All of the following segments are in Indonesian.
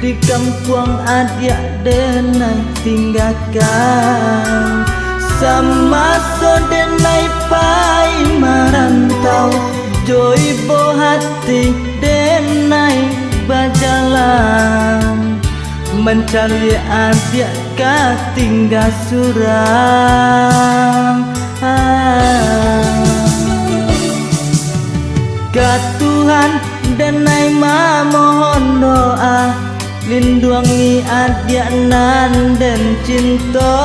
di kampung adia denai tinggalkan, sama so denai pai merantau, joy bo hati denai berjalan, mencari adia ka tinggal surang. Ka Tuhan denai mohon doa, lindungi adia nan dan cinta.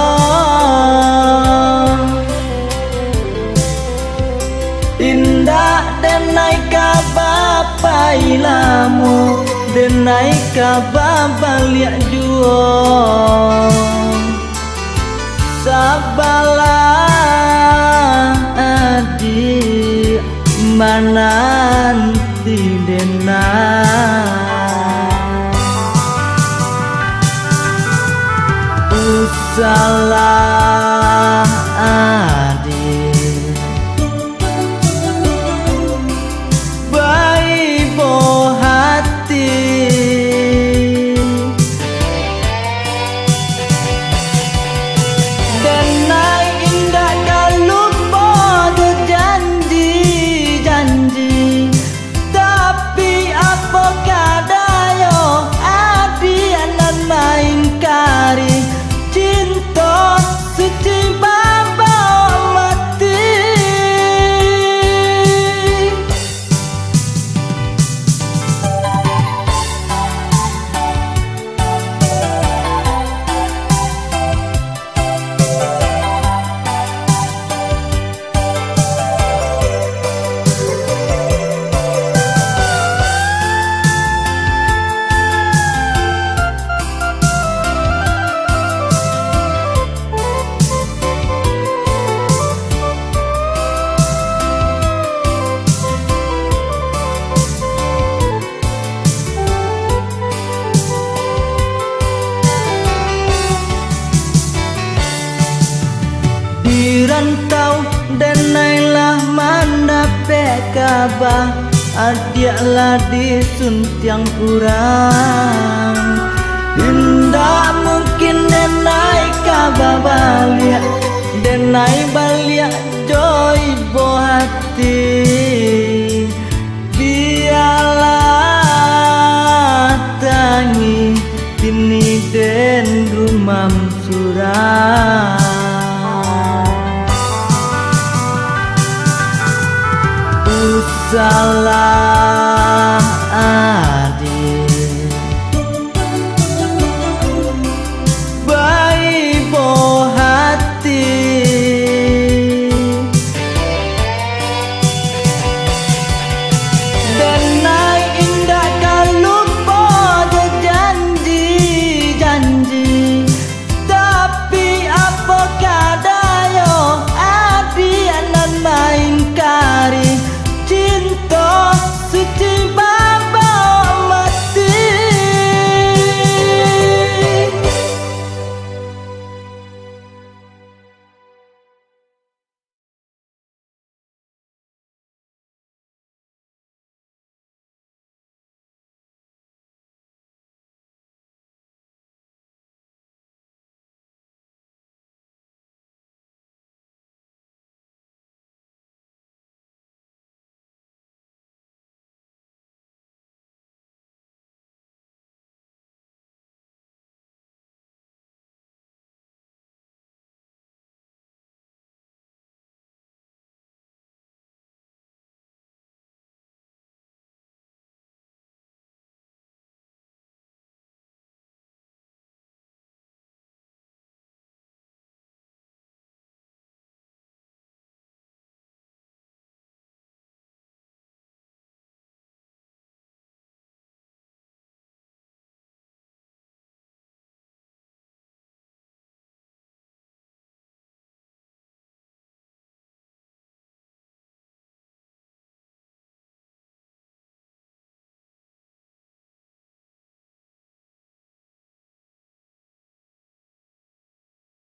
Indah denai ka bapa ilamu, denai ka bapa liak juo, sabalah adik mananti denai, usalah adik baik bo hati, denai indah kalau bodo janji, tapi apa kadayo adi anan main kari, cinta suci baba mati. Rantau denailah mendapat kabar, adiaklah disuntiang kurang, indah mungkin denai kabar balik, denai balik joy bo hati, biarlah tangi kini den rumam surang. Salah